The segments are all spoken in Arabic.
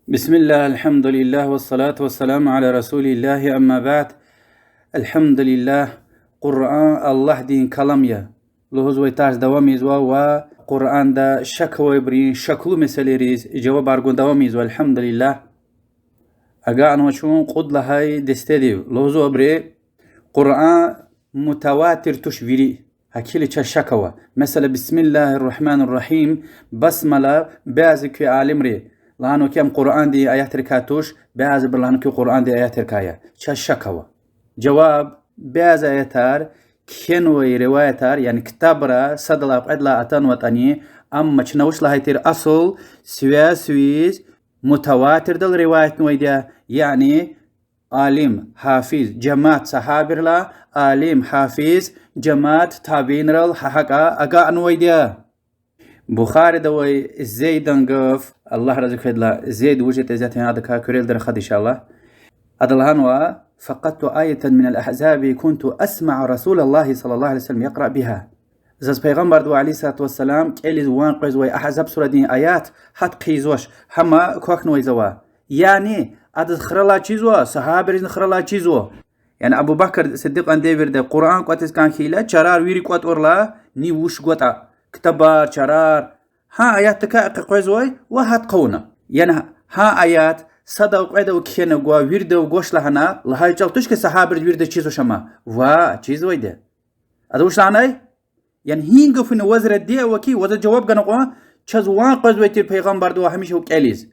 بسم الله الحمد لله والصلاة والسلام على رسول الله أما بعد. الحمد لله قرآن الله دين كلام يا لهوز ويتاز دوام يزوا وقرآن دا شكوى برين شكلو مسألة ريز جواب أرجون دوام يزوا الحمد لله أجا أنا شون قد لهاي دستديو لهوز وبري قرآن متواتر تشويري هكيل شكوى مثلا بسم الله الرحمن الرحيم بسملة بعزك في عالم ري لانو كم قرآن دي آيات ركاتوش بعض برلانو كي قرآن دي آيات ركايا شكوى جواب بعض آياتار كنوي روايتار يعني كتابرا صدلا قدلا أتان وطني أما چنوش لهايتر أصل سويز متواتر دل روايت نويديا يعني عالم حافظ جماعت صحابر لا عالم حافظ جماعت تابعين رل حقا أقا نويديا بخاري دوي زيد دنقف الله رزق فدلا زيد وجهة ذات هذا كوريل درخد إن شاء الله أدلهانوا فقدت آية من الأحزاب كنت أسمع رسول الله صلى الله عليه وسلم يقرأ بها زاز پیغمبر دو عليه الصلاة والسلام كيلي وان قيز وي أحزاب سورة دين آيات حد قيزوش هما كوك نويزوا يعني أدد خرلا چيزوا صحابرين خرلا چيزوا يعني أبو بكر صديق أن ديفر ده قرآن قواتس كان خيلا چرار ويري قوات أورلا ني وش قوتا كتبار شرار ها آيات تكاق قويزوي وهات قونا يعني ها آيات صدا وقعده وكينا قوا ويرده وقوش لهنا لهاي جلتوش كسحابر ويرده چيزو شما چيزوي ده أدوش لعناي يعني هينگو فين وزر الدي وكي وزر جواب قنقوا چزوان قوزوي تير پیغمبر دو هميشه وكاليز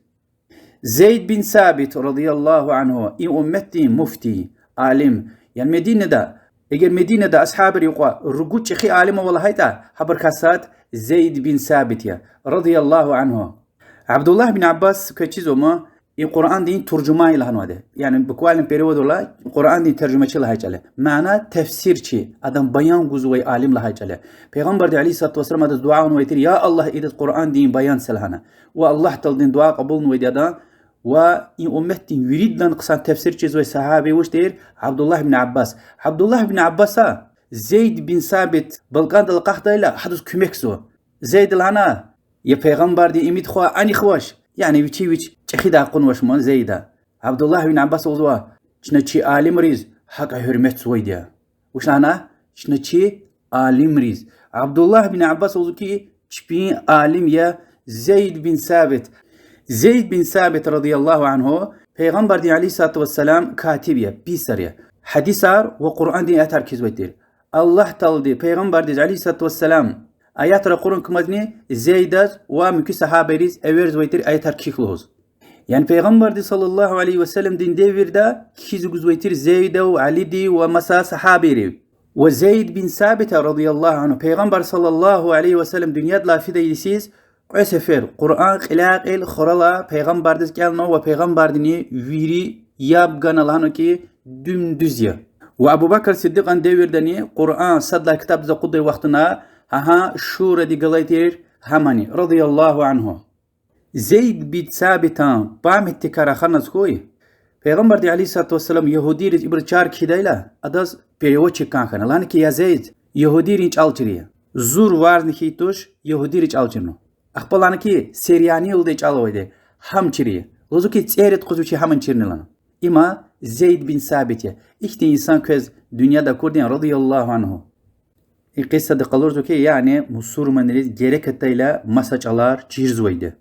زيد بن ثابت رضي الله عنه إن أمتي مفتي عالم يعني مدينة ده اگر مدينة ده أصحاب ريقوا رجوع شيخي عالم والله هيدا حبر كاسات زيد بن ثابت رضي الله عنه عبد الله بن عباس كتشيزو ما القرآن دين ترجمة له هذا يعني بقوالن بيرود ولا القرآن دين ترجمة له هيجله معنى تفسير شيء أدم بيان جزوي عالم له هيجله پیغمبر عليه الصلاة والسلام هذا دعاء ويتر يا الله إذا القرآن دين بيان سلهنا والله تل دين دعاء قبول ويدادا وإن أمتي يريد أن قصان تفسير شيء صحابي وش دير عبد الله بن عباس عبد الله بن عباس زيد بن ثابت بلقان القحط إلى حدث كمكسو زيد الهنا يا پیغمبر دي إميد خوا أني خوش يعني ويش تخيدا قنوش من زيدا عبد الله بن عباس وضوا شنا شي عالم ريز حق حرمت سويديا وش أنا شنا شي عالم ريز عبد الله بن عباس وضوكي شبين عالم يا زيد بن ثابت زيد بن ثابت رضي الله عنه پیغمبر دي عليه الصلاة والسلام كاتبية بيسرية حديثار وقرآن دي أتار كيزويتير الله تلدي پیغمبر دي عليه الصلاة والسلام آيات القرآن كمدني زيداز ومكي صحابيريز أورز ويتير آيات كيخلوز يعني پیغمبر دي صلى الله عليه وسلم دين ديفير دا كيزوز ويتير زيدا وعلي دي ومسا صحابيري وزيد بن ثابت رضي الله عنه پیغمبر صلى الله عليه وسلم دنيا لا في ديسيز قسفر قرآن خلاق الخرلا پیغمبر دز کلنا و پیغمبر دنی ویری یاب گنا لانو کی دم دزیا و ابو بکر صدیق ان دیور دنی قرآن صد کتاب ز قدر وقتنا ها شور دی گلیتیر همانی رضی الله عنه زید بن ثابت پام اتکار خنس کوی پیغمبر دی علی صلوات و سلام یهودی ر ابر چار کیدایلا اداز پیرو چکان خنا لان کی یا زید یهودی رینچ الچریه زور وارن کی توش یهودی رینچ الچرنو أخبرنا كي سرياني ولدي علويده هم شريه لازم كي تسيرت خذوشي هم نشرنلنا إما زيد بن ثابت إختي إنسان كز دنيا دا كردين رضي الله عنه القصة دا قلورزو كي يعني مصور من ريز جيرك التايلا مساج علار جيرزويده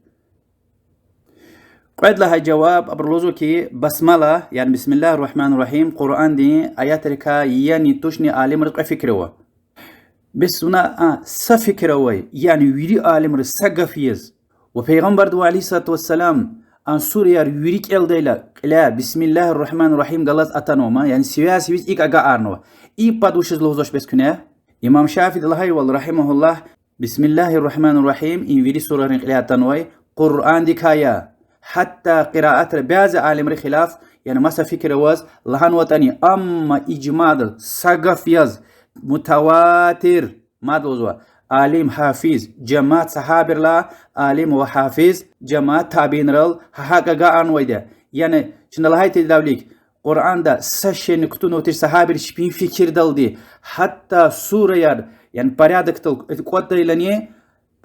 قد لها جواب أبرلوزو كي بسملة يعني بسم الله الرحمن الرحيم قرآن دي آيات ركا يعني توشني عالم رقع فكروا بس هنا سفكروي يعني ويري عالم رسقفيز وبيغمبر دو عليه الصلاة والسلام أن سوريا ويريك إلديلا لا بسم الله الرحمن الرحيم قالت أتنوما يعني سياسي بيز إيك أقا أرنو إي بادوش لوزوش بس كنا إمام شافعي الله رحمه الله بسم الله الرحمن الرحيم إن ويري سورة رقلا أتنوي قرآن ديكايا حتى قراءة بعض عالم خلاف يعني ما سفكرواز لهان وطني أما إجماد سقفيز متواتر ما دوزوا عالم حافظ جماعت صحابر لا عالم وحافظ جماعت تابعين رل حقا عن ويدا يعني شنو لهاي تداوليك قرآن دا سشن كتونو تر صحابر شبين فكر دل دي حتى سورة يعني بريادك تل قوات دلني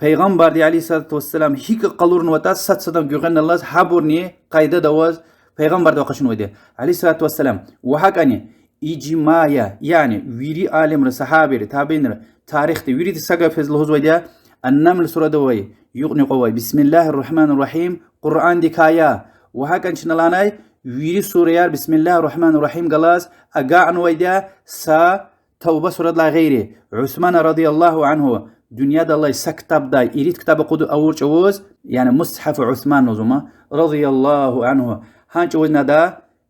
Peygamber de aleyhissalatu vesselam hik qalurun vata satsadan göğen Allah haburni qayda davaz Peygamber de qaşın oydu. Aleyhissalatu vesselam ve hakani icmaya yani viri alimre sahabiri tabiinre tarihte viri de saga fezl huzwayda النمل سورة دوي يغني قوي بسم الله الرحمن الرحيم قرآن دكايا وهكذا شنلاناي ويري سوريار بسم الله الرحمن الرحيم قلاص أقاعن ويدا سا توبة سورة لا غيره عثمان رضي الله عنه دنيا دا الله سكتب دا يريد كتاب قدو أورج أوز يعني مصحف عثمان نظمه رضي الله عنه هانش وزنا دا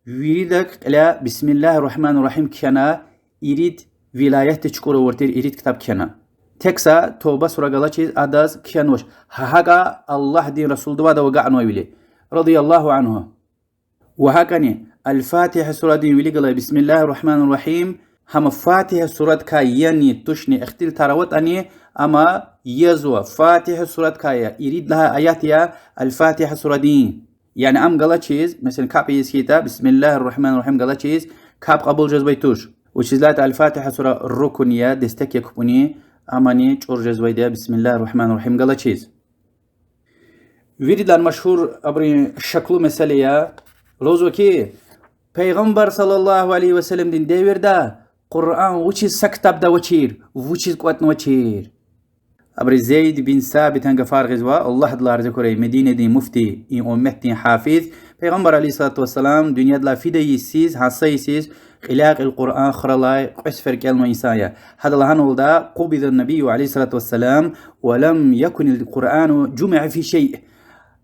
ويريدك لا بسم الله الرحمن الرحيم كنا يريد ولاية تشكر ورتير يريد كتاب كنا تكسا توبة سورة قلاشيز أداز كيانوش هاقا الله دين رسول دوادا وقعنو ويلي رضي الله عنه وهاقاني الفاتحة سورة دين ويلي قلي بسم الله الرحمن الرحيم هم فاتحة سورة كاياني تشني اختيل تاروت أني أما يزوى فاتحة سورة كايا يريد لها آياتها الفاتحة سورة دين يعني أم قلاشيز مثلا كاب يسكيتا بسم الله الرحمن الرحيم قلاشيز كاب قبول جزبيتوش وشيزلات الفاتحة سورة الركنية دستك يكبني أماني تشورجز ويدا بسم الله الرحمن الرحيم قال تشيز ويريد المشهور أبري شكله مسألة روزوكي پیغمبر صلى الله عليه وسلم دين ديور دا قرآن وچيز سكتب دا وچير وچيز قوتن وچير أبري زيد بن ثابت هنگا فارغزوا الله دلار ذكري مدينة دين مفتي إن أمت دين حافظ پیغمبر عليه الصلاة والسلام دنيا دلا فيدا يسيز حصة يسيز خلاق القرآن خرلاي قسفر كلمة إنسانية هذا لهان ولدا قبض النبي عليه الصلاة والسلام ولم يكن القرآن جمع في شيء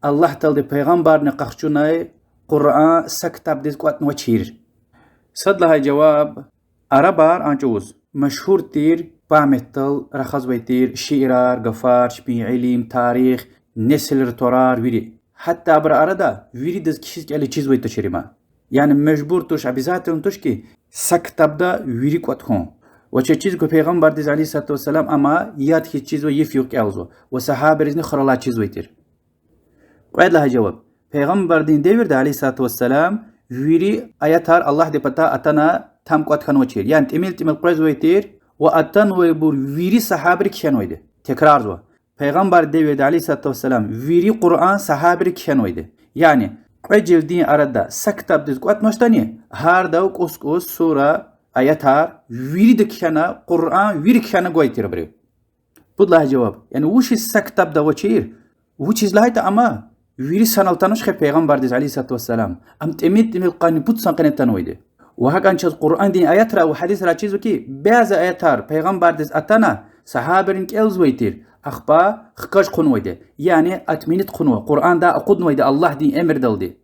الله تلد پیغمبر نقخشوناي قرآن سكتب ديز قوات نوچير صد لها جواب عربار أنجوز مشهور تير بامتل رخص بيتير شئرار غفار شبين علم تاريخ نسل رتورار ويري حتى أبرا أردا ويري دز كيس كالي چيز ويتو شريما يعني مجبور توش عبزاتهم توش كي سكتب دا ويري قوتكم وچه چیز کو پیغمبر دیز علیه الصلاة والسلام اما یاد کی چیز و یفیوک الزو و صحابه رزنی خرلا چیز ویتر قاعد لها جواب پیغمبر دین دیور علیه الصلاة والسلام ویری آیاتار الله دی پتا اتنا تام قوت خن وچیر يعني تميل قرز ويتير واتن ويبور ويري صحابه کشن ويده تکرار زو پیغمبر دیور علیه الصلاة والسلام ویری قرآن صحابه کشن ويده يعني قجل دين أردا سكتب دز قوات نشتاني هار داو قوس سورة آياتار ويرد كيانا قرآن ويرد كيانا قويتر بريو بود لها جواب يعني وش السكتب دا وچير وش لهايتا أما ويرد سنالتانوش خي پیغمبر دز عليه الصلاة والسلام أم تميد قاني بود سنقنة تنويده وهكا انشاز قرآن دين آيات را وحديث را چيزو كي بعض آياتار پیغمبر دز أتانا صحابرين كيلز ويتر أخبا خكاش قنويده يعني أتمينت قنوة قرآن دا أقود نويده الله دين أمر دلدي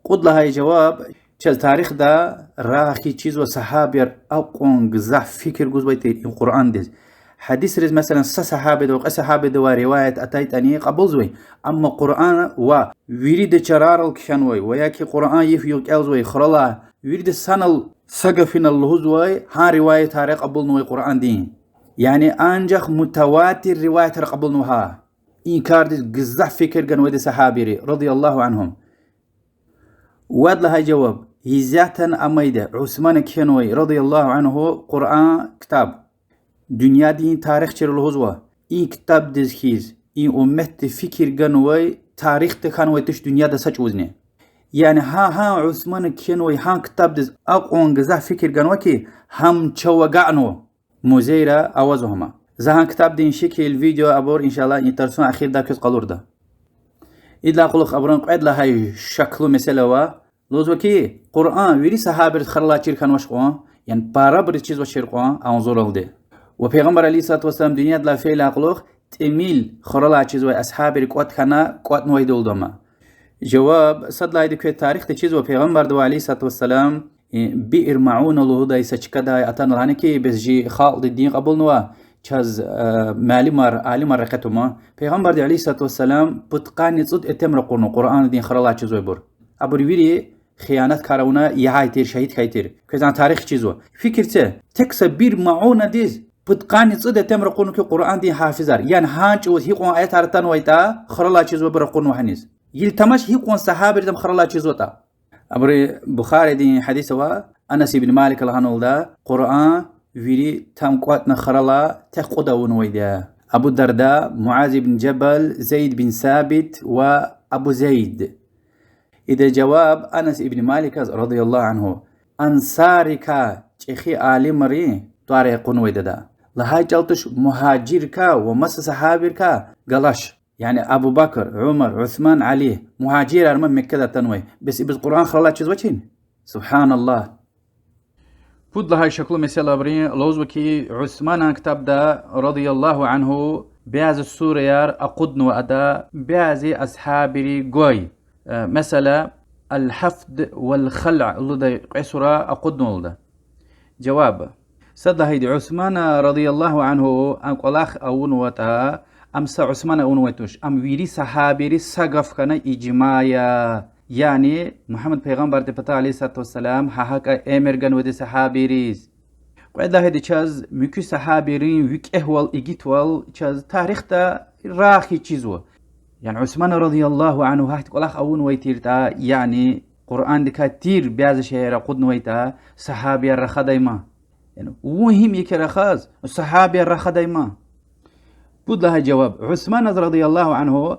قد لها جواب چل تاريخ دا راخي چيز و صحابير أقون غزح فكر غز ويتر القرآن دز حديث رز مثلا صحابة دو صحابة دو رواية أتايت أني قبل زوي أما قرآن و ويريد چرار الكشنوي وياكي قرآن يفيوك ألزوي خرلا ويريد سنل سقفين اللهزوي ها رواية تاريخ قبل نوي قرآن دين يعني أنجح متواتر رواية قبل نوها إنكار دز غزح فكر غنوي صحابيري رضي الله عنهم واد لها جواب هزاتا أميدة عثمان كينوي رضي الله عنه قرآن كتاب دنيا دين تاريخ چر الهزوة إن كتاب دزكيز إن أمت فكر غنوي تاريخ تخانوي تش دنيا دا سچ وزنه يعني ها عثمان كينوي ها كتاب دز أقوان غزا فكر غنوي كي هم چوغعنو مزيرا أوازهما زهان كتاب دين شكل الفيديو أبور إن شاء الله يترسون أخير دا كيس قلور دا إذا قلق أبران قعد لها شكله مثلا و لوزوكي قرآن ويري صحابة خرلا چير كان وشقوان يعني بارا بري چيز وشيرقوان أنظر الده وبيغمبر عليه الصلاة والسلام دنيا دلا فعل أقلق تميل خرلا چيز وأصحاب ركوات كان قوات نوي دول دوما جواب صد لا يدكو التاريخ تشيز وبيغمبر دو عليه الصلاة والسلام بئر معون الله دا يسچكا دا أتان الهانكي بس جي خالد الدين قبل نوا چاز عالم رقتما پیغمبر دی علیه الصلاة والسلام بتقانی صد اتم رقونو قرآن دین خرلا چیزوی بر ابر ویری خیانت کارونا یهایتر شهید کایتر کزان تاریخ چیزو فکر چه تکس بیر معونه دیز بتقانی صد اتم رقونو که قرآن دین حافظار یعنی هانچ و هیقون آیت هرتان ویتا خرلا چیزو بر رقونو هنیز يلتمش هيقون صحابة دم خرلا چيزوتا أبر بخاري دين حديث وا أنس بن مالك الله عنه دا قرآن ويري تام قواتنا خرلا تقودا ونويدا أبو الدرداء، معاذ بن جبل، زيد بن ثابت، وأبو زيد. إذا جواب أنس بن مالك رضي الله عنه أنصارك تشيخي عالمري طارق ويددا لهاي جلتش مهاجرك ومس صحابرك قلاش يعني أبو بكر، عمر، عثمان، علي مهاجر أرمن مكة تنوي بس القرآن خلا تشوفين سبحان الله. بود لهاي شكله مثلا برين لوزوكي عثمان كتاب دا رضي الله عنه بعض السورة يار أقدن وأدا بعض أصحابري قوي مثلا الحفد والخلع اللي قصرا أقدن لده. جواب صد هيدي عثمان رضي الله عنه أم قلاخ أون وتا أمس عثمان أون وتوش أم ويري صحابري سقف كان إجماعيا يعني محمد پیغمبر تفتا عليه الصلاة والسلام حقا امرغن ودي صحابيريز قاعدة هيدي چاز مكو صحابيرين ويك اهوال ايجيتوال چاز تاريخ تا راخي چيزو يعني عثمان رضي الله عنه هاحت قلاخ اون ويتير تا يعني قرآن دكا تير بياز شهر قدن ويتا صحابي الرخا دايما يعني وهم يكي رخاز الصحابي الرخا دايما. بود لها جواب عثمان رضي الله عنه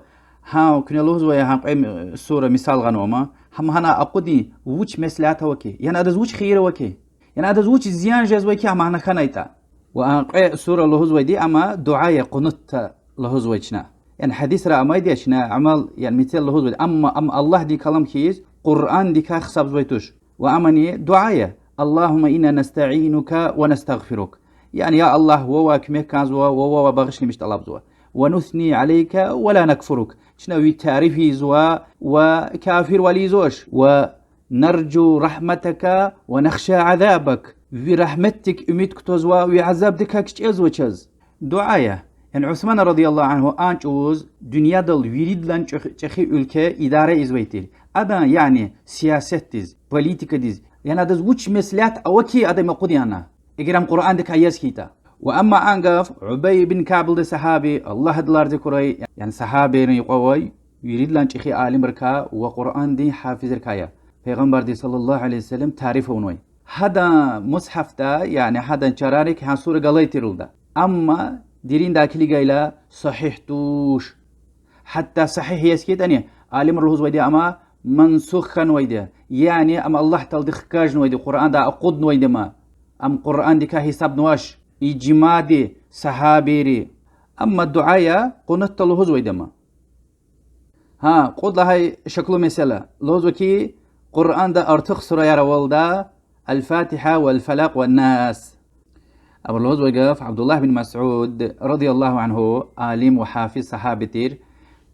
ها كنا لوز ويا هم قيم السورة مثال غنوما هم هنا أقودي وش مسلاتها وكي يعني هذا وش خير وكي يعني هذا وش زيان جاز وكي هم هنا خنايتا وأنقى السورة لوز ويدي أما دعاء قنوت لوز ويشنا يعني حديث رأى ما يديشنا عمل يعني مثال لوز ويدي أما الله دي كلام كيز قرآن دي كخصب زويتوش وأمني دعاء اللهم إنا نستعينك ونستغفرك يعني يا الله ووا كميك كازوا ووا بغشني مش طلب ونثني عليك ولا نكفرك شنو تعرفي زوا وكافر وليزوش ونرجو رحمتك ونخشى عذابك برحمتك اميتك تزوا وعذابك كشز دعايا يعني عثمان رضي الله عنه انجوز دنيا دل ويريد لان تشخي ülke اداره ازويتير ادا يعني سياست ديز بوليتيكا ديز يعني هذا وش مسلات اوكي ادم قديانا اجرام قران دك اياس كيتا. واما انقف عبي بن كعب الصحابي الله دلار ذكري يعني صحابي يقوي يريد لان شيخي عالم ركا وقران دي حافظ ركايا پیغمبر دي صلى الله عليه وسلم تعرفه نوي هذا مصحف دا يعني هذا شرارك حصور غليتي رولدا اما ديرين داخلي جايلا صحيح توش حتى صحيح يسكيت اني عالم الرهوز ويدي اما منسوخا ويدي يعني اما الله تلدخ كاج ويدي قران دا اقود ويدي ما ام قران دي كحساب نواش إجمادي صحابيري أما الدعاية قنت لهوز ويدما ها قد لهاي شكله مثلا لهوز وكي قرآن دا ارتخ سورة يروالدا الفاتحة والفلق والناس أبو لهوز وقف عبد الله بن مسعود رضي الله عنه عالم وحافظ صحابتير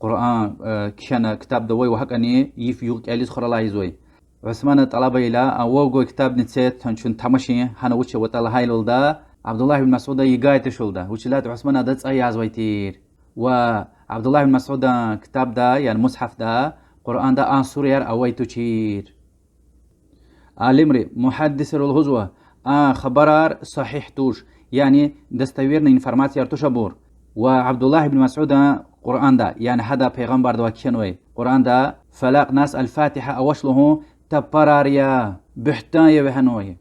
قرآن كان كتاب دوي وحقني يفيوك أليس خور الله يزوي عثمان طلبة إلى أوغو كتاب نتسيت هنشون تمشي هنوشي وطالة هاي لولدا عبد الله بن مسعود يقايت شولدا وشلات عثمان دتس اي عزويتير وعبد الله بن مسعود كتاب دا يعني مصحف دا قرآن دا سوريار اويتو تشير عالمري محدث الهزوة خبرار صحيح توش يعني دستويرنا انفرماتيار تشابور وعبد الله بن مسعود قرآن دا يعني هذا پیغمبر دا كنوي قرآن دا فلاق ناس الفاتحة اوش له تبراريا بحتاية بهنوي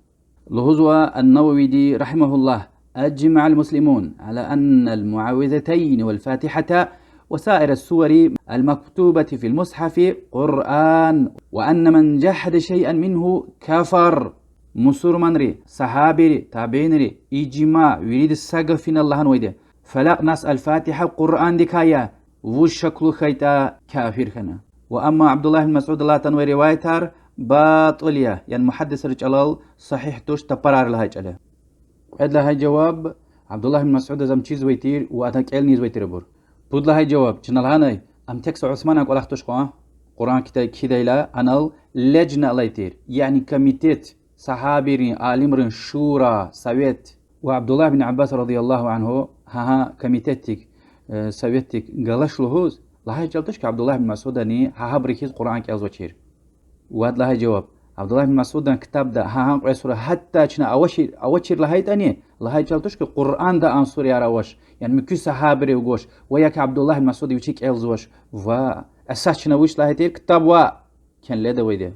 لهزوة النووي دي رحمه الله أجمع المسلمون على أن المعوذتين والفاتحة وسائر السور المكتوبة في المصحف قرآن وأن من جحد شيئا منه كفر مسور منري صحابي تابعينري إجماع يريد السقف الله نويده فلاق ناس الفاتحة قرآن دكايا وشكل خيتا كافر خنا. وأما عبد الله بن مسعود الله تنوي روايتار باطلية يعني محدث رجال صحيح توش تبرار لها جله قد لها جواب عبد الله بن مسعود زم چیز ويتير واتاك ال نيز ويتير بور بود لها جواب چنال هاني ام تكس عثمان اقول اختوش قرآن كيدايلا انال لجنة ليتير يعني كميتيت صحابيرين عالمرين شورى سويت وعبد الله بن عباس رضي الله عنه ها كميتيتك سويتك قالش لهوز لها جلتش عبد الله بن مسعود اني ها بريكيز قرآن كياز وچير واد لها جواب عبد الله بن مسعود كتاب ده ها قيسوره حتى چنا اوشير لهاي تاني لهاي جلتش قرآن ده انصور يا روش يعني مكو صحابري وغوش وياك عبد الله بن مسعود ويشيك الزوش و اساس چنا وش لهاي تير كتاب وا كان لده ويده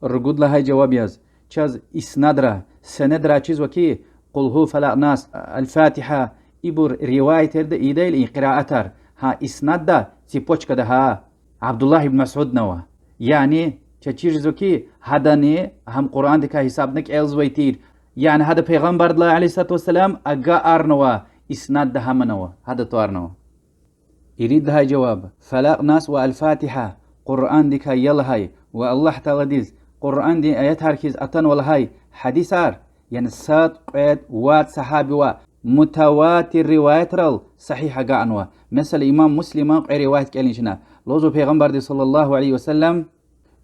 الرجود لهاي جواب ياز چاز اسنادرا سندرا چيز وكي قل هو فلا ناس الفاتحة إبر رواية ده إيدايل قراءة ها إسناد ده تيبوش كده ها عبد الله بن مسعود نوا يعني تشيرزوكي هداني هم قرآن دكا حسابنك إلزويتير يعني هذا پیغمبر الله عليه الصلاة والسلام أجا أرنوا إسناد ده هم نوا هذا توارنوا يريد هاي جواب فلاق ناس والفاتحة قرآن دكا يلا هاي والله تعالى ديز قرآن دي آيات هركيز أتن ولا هاي حديثار يعني سات قيد وات صحابي و متواتر رواية رل صحيحة قعنوا مثل إمام مسلم رواية كالينشنا لوزو پیغمبر دي صلى الله عليه وسلم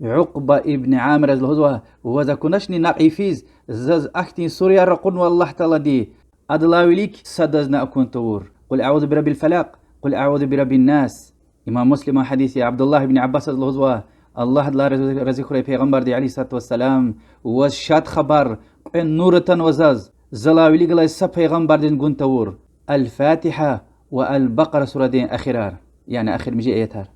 عقبة ابن عامر از لهزوها وذا كنشني نقيفيز زز أختين سوريا رقون والله تعالى دي أدلاوي ليك سدزنا أكون تور قل أعوذ برب الفلق قل أعوذ برب الناس إمام مسلم حديثي عبد الله بن عباس از لهزوها الله لا رزقه پیغمبر دي عليه الصلاة والسلام وشاد خبر نورة وزاز زلاوي ليك لا سب پیغمبر دين قون تور الفاتحة والبقرة سورة دين أخرار يعني آخر مجي آياتها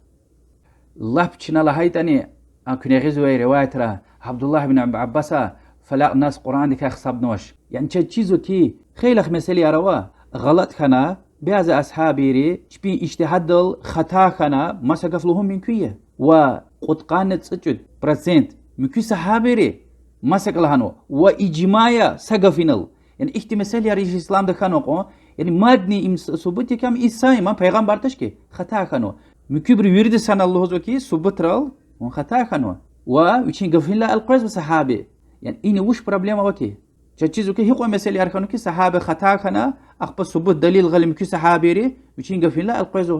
الله بچنا لهايتاني أكون غزوة رواية را عبد الله بن عباس فلا ناس قرآن دي خصاب نوش يعني تشيزو كي خيلخ مسألة روا غلط خنا بعض أصحابي ري شبي اجتهاد خطا خنا ما سقفلهم من كوية وقد قانت سجد برسنت مكو صحابي ري ما سقلهانو وإجماعية سقفينل يعني احتمال يا ريش الإسلام دخانو يعني مادني إم ثبوتي كم إساء ما پیغمبر تشكي خطا خنو مكبر يريد سنة الله زوكي ثبوترال ون خطا خنو ويشين قفين لا القرز بصحابي يعني إني وش بروبليم أوتي تشيزو كي هيقو مسألة أركانو كي صحابة خطا خنا أخبر ثبوت دليل غلم كي صحابي ري ويشين قفين لا القرز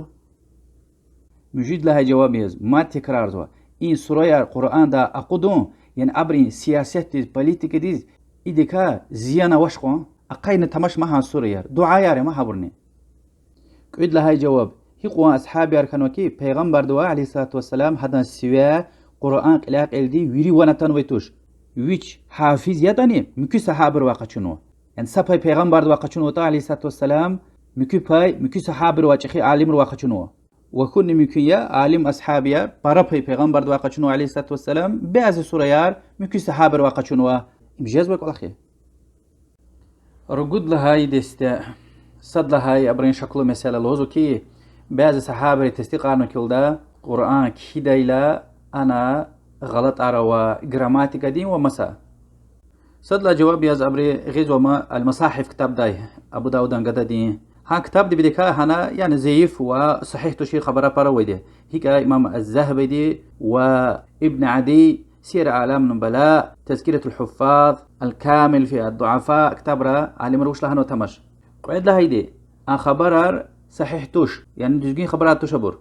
موجود لها جواب يز ما تكرار زوا إن سورة القرآن دا أقودون يعني أبرين سياسات بوليتيك ديز إديكا زيانة وشقون أقاين تمش معها سوريا دعاء ياري ما حبرني كيد لها جواب هيقوا أصحابي أركانو كي پیغمبر دوا عليه الصلاة والسلام هذا سوى قرآن قلاق الدي ويري ونتان ويتوش ويش حافظ يداني مكي صحابر واقعشنو يعني سباي پیغمبر دوا واقعشنو تا عليه الصلاة والسلام مكي صحابر واقعشي عالم واقعشنو وكن مكي عالم أصحابي برابي پیغمبر دوا واقعشنو عليه الصلاة والسلام بعض سوريار مكي صحابر واقعشنو بجاز ويقول أخي رجود لهاي دسته صد لهاي أبرين شكله مثال لوزو كي بعض صحابة تصديقانو كيلدا قرآن كيدايلا أنا غلط أروا جراماتيك دين ومسا صد لا جواب ياز أبري غيز وما المصاحف كتاب داي أبو داود أنقذ دين ها كتاب دي بديكا هنا يعني زيف وصحيح تشير خبره باروي دي هيك إمام الذهبي دي وابن عدي سير أعلام النبلاء تذكرة الحفاظ الكامل في الضعفاء كتاب را عالم روش لهنو تمش قعد لها يدي أن خبرار صحيح توش يعني جزجين خبرات تشبر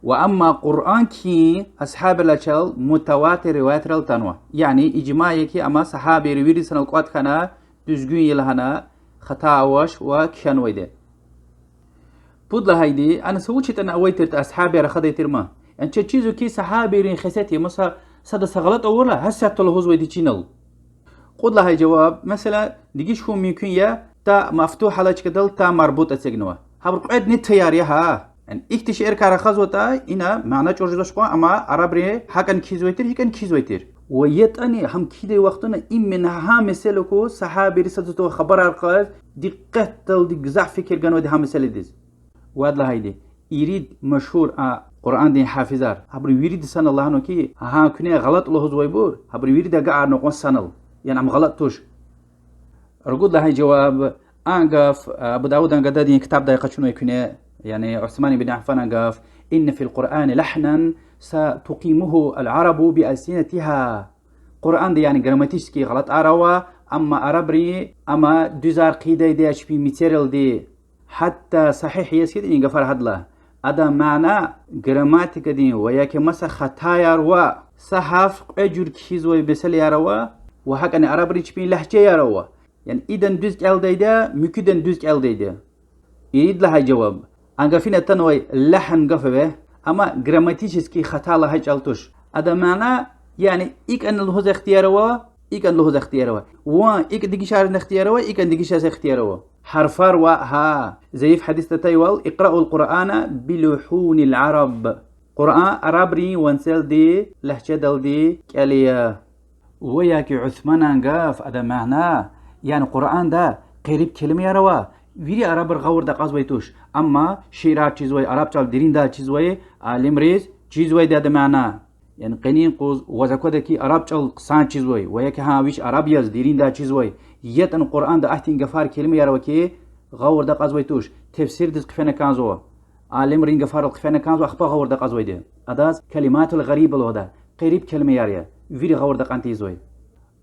وأما قرآن كي أصحاب الأشل متواتر روايات التنوى يعني إجماعي كي أما صحابي رويري سنة القوات خنا جزجين يلهنا خطا وش وكشان ويدي بود لها يدي أنا سويت أنا أويترت أصحابي رخدي ترما يعني تشيزو كي صحابي رين خساتي مسا صد سغلط أولا هسه تلهوز ويدي تشينل قد لها جواب مثلا دقيش هو ممكن يا تا مفتوح على كدل تا مربوط أتسجنوا هبرق عد نتياريا ها يعني اكتش إركار خزوتا إنا معناه جورجوش قوا أما عربي حكن كيزويتر هيكن كيزويتر ويتاني هم كده وقتنا إمن ها مثلكو صحابي رسالته خبر أرقاز دقة دق زعف فكر جنود ها مثل ديز واد لهايدي يريد مشهور قرآن دين حافظار هبر يريد سنة الله إنه كي ها كنيه غلط الله زويبور هبر يريد قاعد نقول سنة يعني عم غلط توش رجود لهاي جواب أنقف أبو داود أنقذ دين كتاب ده يقشنو يكونه يعني عثمان بن عفان أنقف إن في القرآن لحنا ستقيمه العرب بألسنتها قرآن دي يعني جراماتيسكي غلط أروا أما عربري أما دوزار قيدة دي أشبي ميتيريال دي حتى صحيح يسكت إن غفر هدلا هذا معنى جراماتيك دي وياك مسا خطايا روا صحف أجر كيزوي بسل يروا وحكا عربري شبي لهجة يروا يعني إذا دوز ألديدا مكيدن دوز ألديدا يريد لها جواب أنقفين تنوي لحن قفبه أما جراماتيسكي خطا لها جالتوش هذا معنى يعني إيك أن له اختياره إيك أن له اختياره وإيك دقيشار اختياره إيك أن دقيشار اختياره حرفار وها زي في حديث تايوال اقرأوا القرآن بلحون العرب قرآن عربي وانسل دي لهجة دل دي كاليا وياك عثمان انقاف هذا معناه يعني القرآن ده قريب كلمة يروا ویری عرب غور دا قاز توش اما شیرات چیز وای عرب چال درین دا چیز وای عالم ریز چیز وای دا معنا يعني قنين قوز وزكودا كي عرب چال قسان چیز وای ويك ها ويش عرب يز درين دا چیز وای يتن قرآن دا احتين غفار كلمه يارو كي غور دا قاز توش تفسير دز قفنا كانزو عالم رين غفار القفنا كانزو اخبا غور دا قاز ده اداز كلمات الغريب الودا قريب كلمه ياريا ويري غور دا قانتي زوي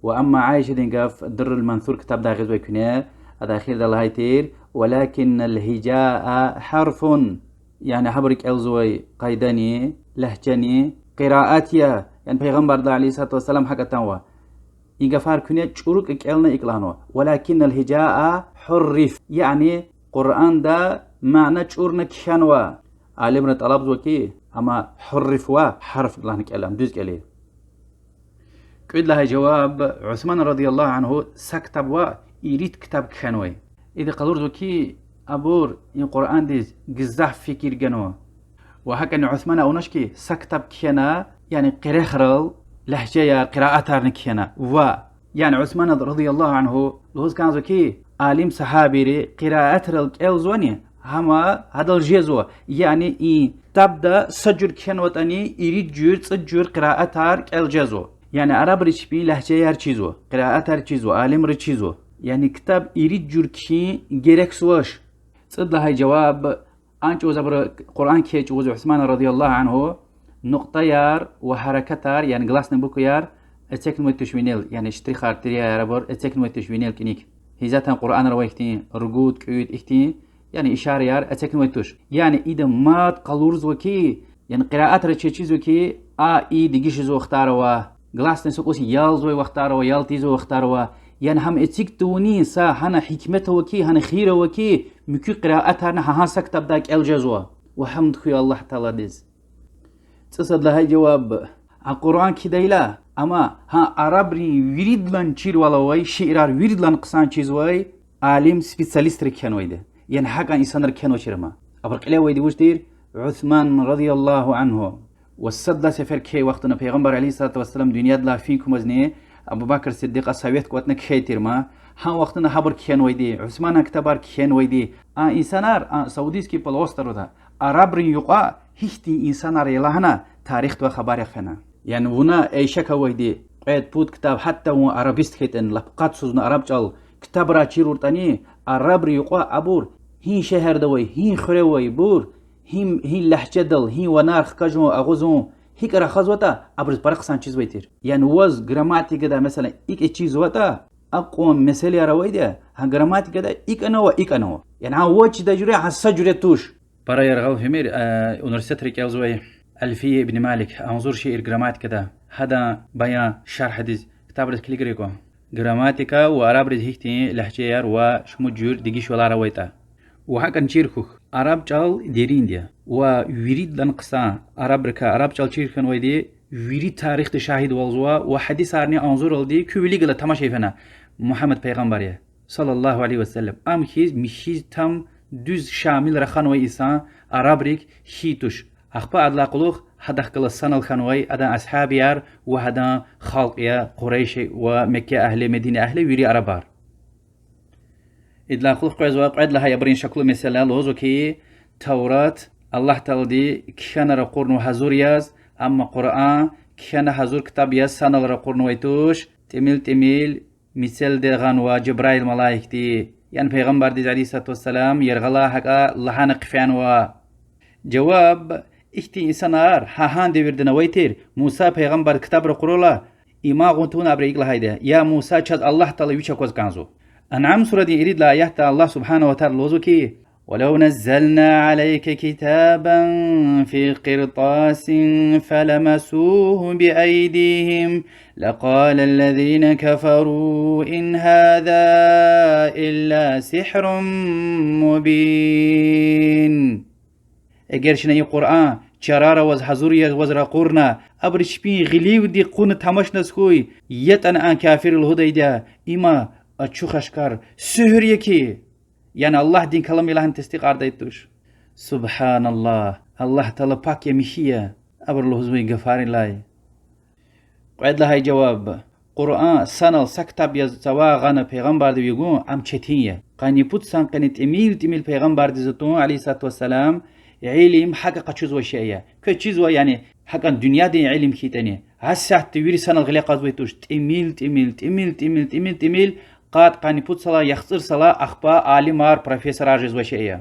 واما عايشه دينغاف در المنثور كتاب دا غزوي كنا هذا اخير دا هايتير ولكن الهجاء حرف يعني حبرك الزوي قيدني لهجني قراءاتيا يعني پیغمبر دا عليه الصلاه والسلام حق تنوا يغفار كنا چورك كلنا اقلانو ولكن الهجاء حرف يعني قران دا معنى چورنا كشانوا عالم طلب زوكي اما حرف وا حرف لهن كلام دوز كلي قيد لها جواب عثمان رضي الله عنه سكتب وا يريد كتاب كشانوي إذا قالوا زوكي أبور إن قرآن ديز جزح فكر جنوا وهكذا عثمان أو نشكي سكتب كينا يعني قرخرل لهجة قراءة نكينا يعني عثمان رضي الله عنه لوز كان زوكي عالم صحابي قراءة الزواني هما هذا الجزء يعني تبدأ سجل كنوتاني يريد جور سجل قراءة الجزء يعني عرب رشبي لهجة هرچيزو قراءة هرچيزو عالم رشيزو يعني كتاب يريد جور كي جيرك سواش صد لها جواب أنت وزبر قرآن كيج وزو عثمان رضي الله عنه نقطة يار وحركتار يعني غلاس نبوكو يار اتسكن متشوينيل يعني اشتري خارتريا يا ربر اتسكن متشوينيل كنيك هيزاتن قرآن رويختين رجود كيوت اختين يعني إشارة يار اتسكن متش يعني إذا ما تقلورز وكي يعني قراءات رتشيز وكي اي ديجيش زو اختاروا غلاس نسوقوس يالزوي واختاروا يالتيزو واختاروا يعني هم اتسك توني سا هنا حكمته وكي هنا خيره وكي مكي قراءتها هنا هاسك تبداك الجزوة وحمد خويا الله تعالى ديز تصد لها جواب القرآن كديلا اما ها عربري ويريد لن چير ولوي شعرار ويريد لن قسان چيز واي عالم سبيساليست ركنوي ده يعني حقا انسان ركنو شرما ابرق له ويدي وش دير عثمان رضي الله عنه والسد سفر كي وقتنا پیغمبر عليه الصلاه والسلام دنيا دلا فيكم ازني ابو بكر الصديق اساويت قوتنا كيتر ما ها وقتنا خبر كين ويدي عثمان اكتبار كين ويدي انسانار سعوديس كي بلوستر ده عرب يقا هيتي انسانار يلهنا تاريخ و خبر يخنا يعني هنا اي شك ويدي قيد بود كتاب حتى و عربيست كيتن لقات سوزنا عرب جال كتاب را چيرورتاني عرب يقا ابور هي شهر دوي هي خروي بور هي لهجه دل هي ونارخ كجو اغوزون هيك را خزوتا ابرز برقسان چیز ويتر يعني وز جراماتيك ده مثلا ايك چیز وتا اقوم مثال رويده ها جراماتيك ده ايك انا يعني وجه ده جري حسجره توش برا يرغل همير يونيفرسيتي ريكاوزوي الفيه ابن مالك انظر شيء جراماتيك ده هذا بيان شرح ديز كتاب الكليغريكو جراماتيكا وعرب هيكتي لهجه يار وشمو جور ديجيش ولا رويتا وهكا نشيركوخ عرب جال ديرين دي ويريد لنقصان عرب ركا عرب جال شيركن ويدي يريد تاريخ شاهد والزوا وحديث ارني انظر الدي كوبلي غلا تماشا فنا محمد پیغمبر صلى الله عليه وسلم ام خيز مشيز تام düz şamil raxanway insan arabrik hituş axpa adla quluq hadaq qila sanal khanway adan ashabiyar wa hadan khalqiya quraysh wa mekke ahli medine ahli wiri arabar idla quluq qazwa qadla hay abrin shaklu mesela lozo ki tawrat allah taldi kishana qurnu hazur yaz amma quran kishana hazur kitab yaz sanal qurnu waytush temil misal dergan wa jibril malaikti يعني پیغمبر دي عليه الصلاة والسلام يرغلا حقا لحان قفان و جواب اختي انسانار هاهان دي وردنا ويتر موسى پیغمبر كتاب رقرولا اما غنتون ابريق لهايده يا موسى چاد الله تعالى ويچا كوز كانزو انعام سورة دي اريد لا يحتى الله سبحانه وتعالى لوزو كي ولو نزلنا عليك كتابا في قرطاس فلمسوه بأيديهم لقال الذين كفروا إن هذا إلا سحر مبين اگرشنا ای قرآن چرارا وز حضوری وز رقورنا ابرش بی غلیو دی قون تماش نسکوی یت ان کافر الهدی دا ایما اچو خشکار سحر یکی يعني الله دين كلام إله تصديق عرديتوش سبحان الله تعالى باك يمشيه أبر الله زوي غفار الله قعد لها جواب قرآن سنل سكتب يزوا غنا پیغمبر دی بيگو ام چتيه قاني پوت سان قنت اميل پیغمبر دی زتون عليه الصلاة والسلام علم حقق چیز و شيء كچيز و يعني حقا دنيا دي علم كيتاني هسه تيوري سنل غلي قزويتوش تميل قاد قاني پوت صلا يخسر صلا اخبا عالم ار پروفيسور اجز و شيء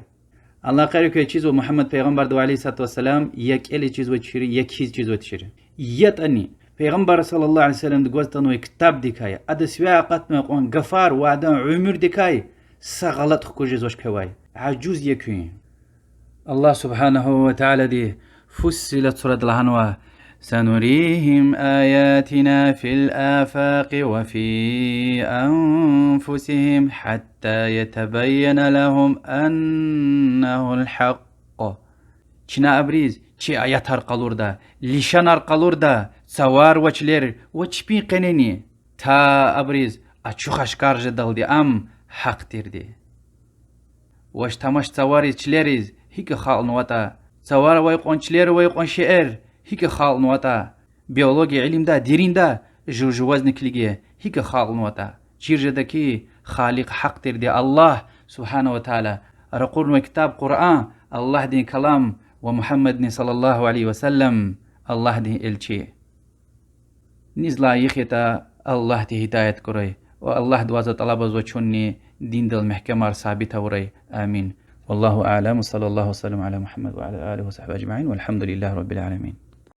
الله خير که چیز و محمد پیغمبر دو علیه الصلاه والسلام یک الی چیز و تشری یک چیز و تشری یتانی پیغمبر صلی الله علیه وسلم دگوستن و کتاب دیکای اد سواقت نقون غفار و اد عمر دیکای سغلط خو جزوش کوای عجوز یکوین الله سبحانه وتعالى دي فصلت سورة الهنوى سنريهم آياتنا في الآفاق وفي أنفسهم حتى يتبين لهم أنه الحق چنا أبريز چي آيات هرقلور دا لشان هرقلور دا سوار وچلير وچپين قنيني تا أبريز أچوخ أشكار جدل دي أم حق تير دي وش تماش سواري چليريز هيك خال نواتا سوار ويقون چلير ويقون شعر هيك خال نواتا بيولوجي علم دا ديرين دا جوجواز نكليجي هيك خال نواتا جير جدكي خالق حق تير دي الله سبحانه وتعالى رقول كتاب قرآن الله دين كلام ومحمد صلى الله عليه وسلم الله دين الشي نزلا يخيتا الله دي هداية كري والله دوازة طلبة وچوني دين دل محكمة ثابتة وري آمين والله أعلم وصلى الله وسلم على محمد وعلى آله وصحبه أجمعين والحمد لله رب العالمين.